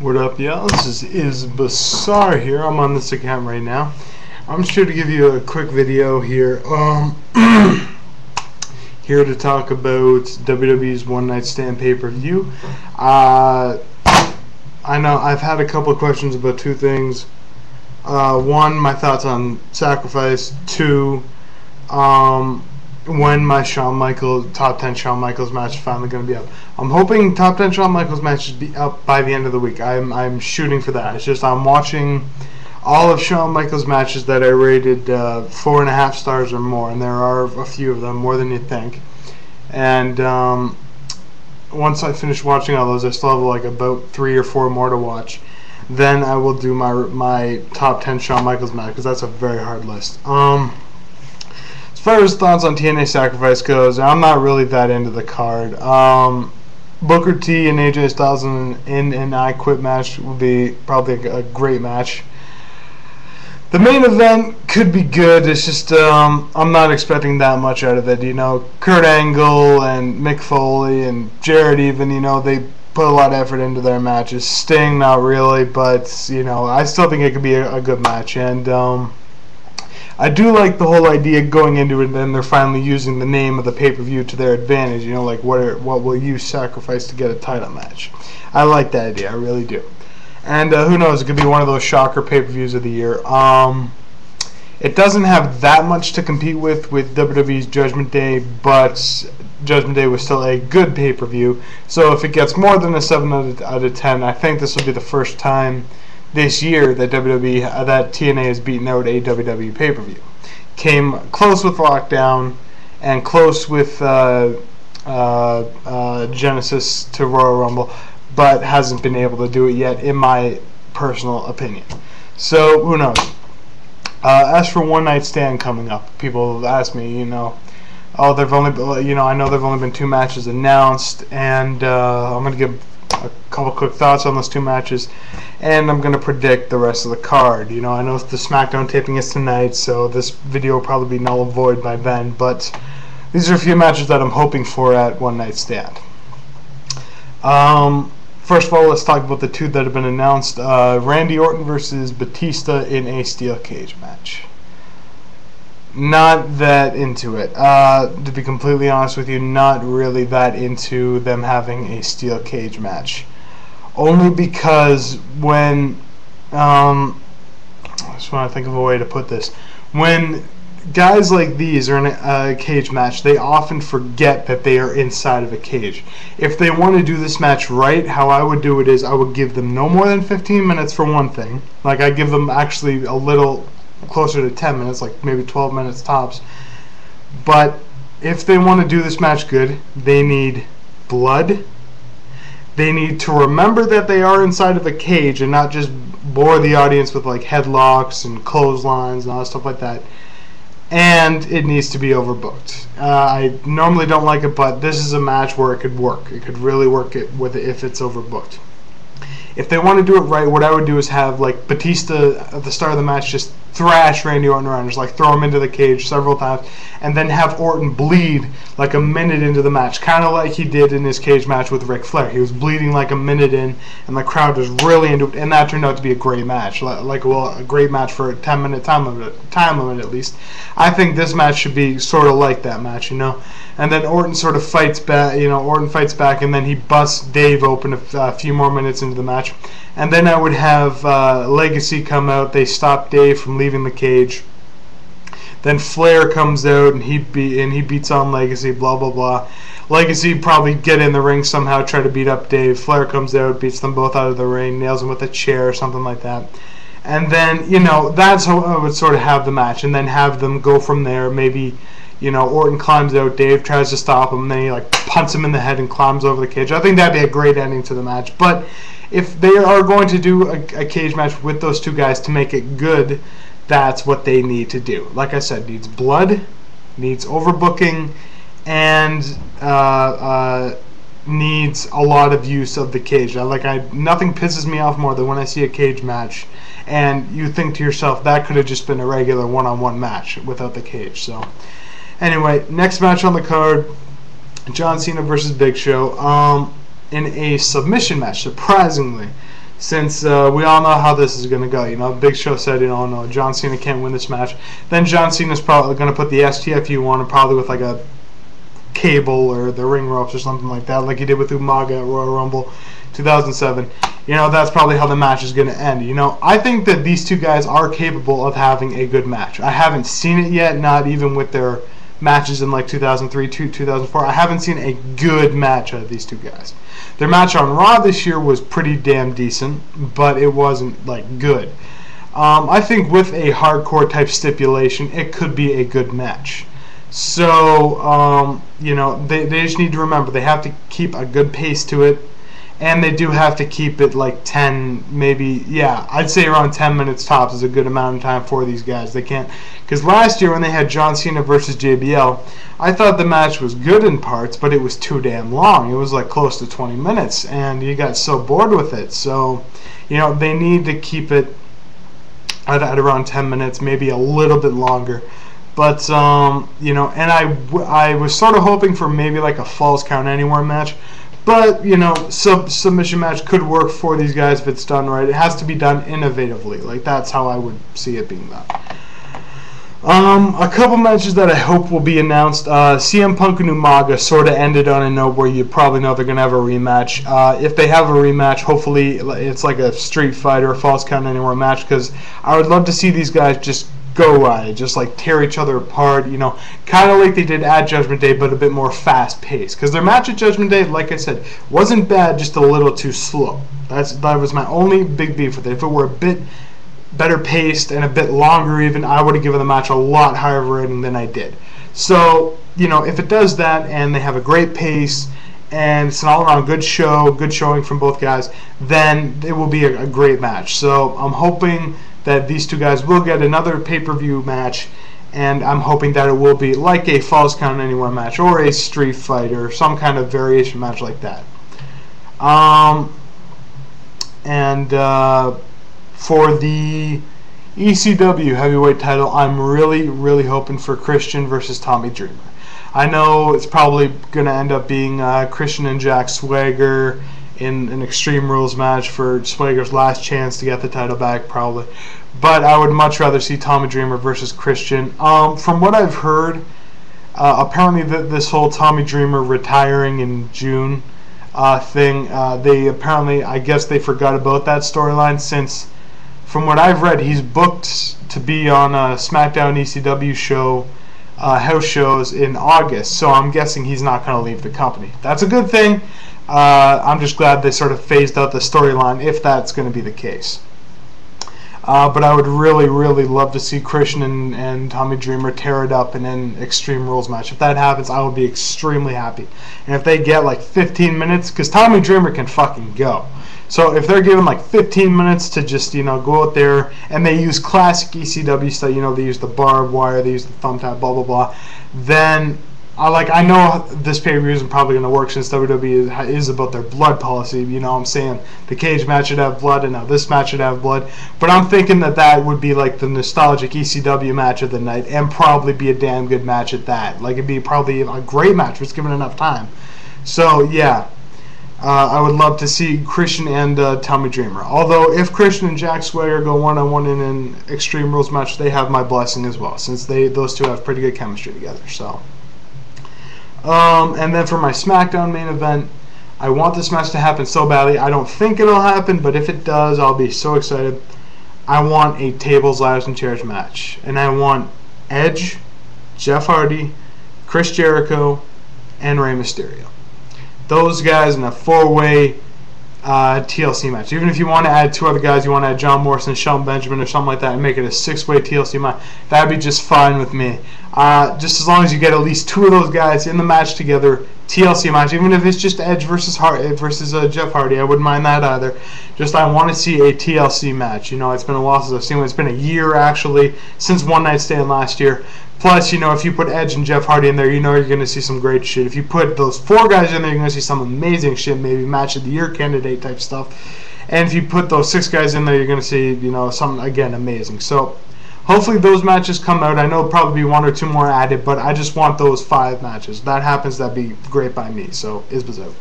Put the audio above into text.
What up, y'all? This is Bizarre here. I'm on this account right now. I'm just here to give you a quick video here. Here to talk about WWE's One Night Stand pay-per-view. I know I've had a couple of questions about two things. One, my thoughts on Sacrifice. Two, when my top 10 Shawn Michaels match is finally going to be up. I'm hoping top 10 Shawn Michaels match should be up by the end of the week. I'm shooting for that. It's just I'm watching all of Shawn Michaels matches that I rated 4.5 stars or more, and there are a few of them, more than you think. And once I finish watching all those, I still have like about 3 or 4 more to watch. Then I will do my top 10 Shawn Michaels match, because that's a very hard list. As far as thoughts on TNA Sacrifice goes, I'm not really that into the card. Booker T and AJ Styles in an I Quit match would be probably a great match. The main event could be good. It's just I'm not expecting that much out of it. You know, Kurt Angle and Mick Foley and Jarrett even, you know, they put a lot of effort into their matches. Sting, not really, but you know, I still think it could be a good match. And I do like the whole idea going into it, and then they're finally using the name of the pay-per-view to their advantage. You know, like what will you sacrifice to get a title match? I like that idea, I really do. And who knows, it could be one of those shocker pay-per-views of the year. It doesn't have that much to compete with WWE's Judgment Day, but Judgment Day was still a good pay-per-view. So if it gets more than a 7 out of 10, I think this will be the first time this year that TNA has beaten out a WWE pay-per-view. Came close with Lockdown and close with Genesis to Royal Rumble, but hasn't been able to do it yet, in my personal opinion. So who knows? As for One Night Stand coming up, people have asked me, you know, oh, I know there've only been 2 matches announced, and I'm gonna give a couple quick thoughts on those 2 matches, and I'm going to predict the rest of the card. You know, I know the SmackDown taping is tonight, so this video will probably be null and void by then, but these are a few matches that I'm hoping for at One Night Stand. First of all, let's talk about the 2 that have been announced. Randy Orton versus Batista in a steel cage match. Not that into it. To be completely honest with you, not really that into them having a steel cage match. Only because when, I just want to think of a way to put this. When guys like these are in a cage match, they often forget that they are inside of a cage. If they want to do this match right, how I would do it is I would give them no more than 15 minutes for one thing. Like, I give them actually a little closer to 10 minutes, like maybe 12 minutes tops. But if they want to do this match good, they need blood. They need to remember that they are inside of a cage and not just bore the audience with like headlocks and clotheslines and all that stuff like that. And it needs to be overbooked. I normally don't like it, but this is a match where it could work. It could really work if it's overbooked. If they want to do it right, what I would do is have like Batista at the start of the match just thrash Randy Orton around, just like throw him into the cage several times, and then have Orton bleed like a minute into the match, kind of like he did in his cage match with Ric Flair. He was bleeding like a minute in, and the crowd was really into it, and that turned out to be a great match, a great match for a 10-minute time limit at least. I think this match should be sort of like that match, you know. And then Orton sort of fights back, you know, Orton fights back, and then he busts Dave open a few more minutes into the match. And then I would have Legacy come out. They stop Dave from leaving the cage. Then Flair comes out and he beats on Legacy. Blah blah blah. Legacy probably get in the ring somehow, try to beat up Dave. Flair comes out, beats them both out of the ring, nails him with a chair or something like that. And then, you know, that's how I would sort of have the match, and then have them go from there. Maybe, you know, Orton climbs out, Dave tries to stop him, and then he like punts him in the head and climbs over the cage. I think that'd be a great ending to the match. But if they are going to do a cage match with those 2 guys to make it good, that's what they need to do. Like I said, needs blood, needs overbooking, and needs a lot of use of the cage. Nothing pisses me off more than when I see a cage match and you think to yourself, that could have just been a regular one-on-one match without the cage. So anyway, next match on the card, John Cena versus Big Show in a submission match, surprisingly. since we all know how this is going to go. You know, Big Show said, you know, no, John Cena can't win this match. Then John Cena's probably going to put the STFU on, probably with like a cable or the ring ropes or something like that, like he did with Umaga at Royal Rumble 2007. You know, that's probably how the match is going to end. You know, I think that these two guys are capable of having a good match. I haven't seen it yet, not even with their matches in like 2003, 2004. I haven't seen a good match out of these two guys. Their match on Raw this year was pretty damn decent, but it wasn't like good. I think with a hardcore type stipulation, it could be a good match. So, you know, they just need to remember they have to keep a good pace to it, and they do have to keep it like 10, maybe, yeah, I'd say around 10 minutes tops is a good amount of time for these guys. They can't, because last year when they had John Cena versus JBL, I thought the match was good in parts, but it was too damn long. It was like close to 20 minutes, and you got so bored with it. So, you know, they need to keep it at around 10 minutes, maybe a little bit longer. But, you know, and I was sort of hoping for maybe like a Falls Count Anywhere match. But, you know, submission match could work for these guys if it's done right. It has to be done innovatively. Like, that's how I would see it being done. A couple matches that I hope will be announced. CM Punk and Umaga sort of ended on a note where you probably know they're going to have a rematch. If they have a rematch, hopefully it's like a Street Fighter, Falls Count Anywhere match, because I would love to see these guys just go at it, just like tear each other apart, you know, kind of like they did at Judgment Day, but a bit more fast-paced. Because their match at Judgment Day, like I said, wasn't bad, just a little too slow. That was my only big beef with it. If it were a bit better paced and a bit longer even, I would have given the match a lot higher rating than I did. So, you know, if it does that and they have a great pace and it's an all-around good show, good showing from both guys, then it will be a great match. So I'm hoping that these two guys will get another pay-per-view match, and I'm hoping that it will be like a Falls Count Anywhere match or a Street Fighter, some kind of variation match like that. For the ECW heavyweight title, I'm really hoping for Christian versus Tommy Dreamer. I know it's probably going to end up being Christian and Jack Swagger in an Extreme Rules match for Swagger's last chance to get the title back, probably. But I would much rather see Tommy Dreamer versus Christian. From what I've heard, apparently this whole Tommy Dreamer retiring in June thing, they apparently, I guess they forgot about that storyline, since from what I've read, he's booked to be on a SmackDown ECW show, house shows in August, so I'm guessing he's not going to leave the company. That's a good thing. I'm just glad they sort of phased out the storyline if that's going to be the case. But I would really love to see Christian and Tommy Dreamer tear it up in an Extreme Rules match. If that happens, I will be extremely happy. And if they get like 15 minutes, because Tommy Dreamer can fucking go. So if they're given like 15 minutes to just, you know, go out there, and they use classic ECW stuff, you know, they use the barbed wire, they use the thumbtack, blah blah blah, then I know this pay-per-view isn't probably going to work since WWE is about their blood policy. You know what I'm saying? The cage match should have blood, and now this match should have blood. But I'm thinking that would be like the nostalgic ECW match of the night, and probably be a damn good match at that. Like, it'd be probably a great match if it's given enough time. So, yeah. I would love to see Christian and Tommy Dreamer. Although, if Christian and Jack Swagger go one-on-one in an Extreme Rules match, they have my blessing as well, since those two have pretty good chemistry together. So. And then for my SmackDown main event, I want this match to happen so badly. I don't think it'll happen, but if it does, I'll be so excited. I want a tables, ladders, and chairs match. And I want Edge, Jeff Hardy, Chris Jericho, and Rey Mysterio. Those guys in a four-way TLC match. Even if you want to add two other guys, you want to add John Morrison, Shelton Benjamin, or something like that, and make it a six-way TLC match, that'd be just fine with me. Just as long as you get at least two of those guys in the match together, TLC match, even if it's just Edge versus Jeff Hardy, I wouldn't mind that either. Just I want to see a TLC match. You know, it's been a while since I've seen one. It's been a year, actually, since One Night Stand last year. Plus, you know, if you put Edge and Jeff Hardy in there, you know you're going to see some great shit. If you put those four guys in there, you're going to see some amazing shit, maybe match of the year candidate type stuff. And if you put those six guys in there, you're going to see, you know, something, again, amazing. So, hopefully those matches come out. I know it'll probably be one or two more added, but I just want those 5 matches. If that happens, that'd be great by me. So, Isba's out.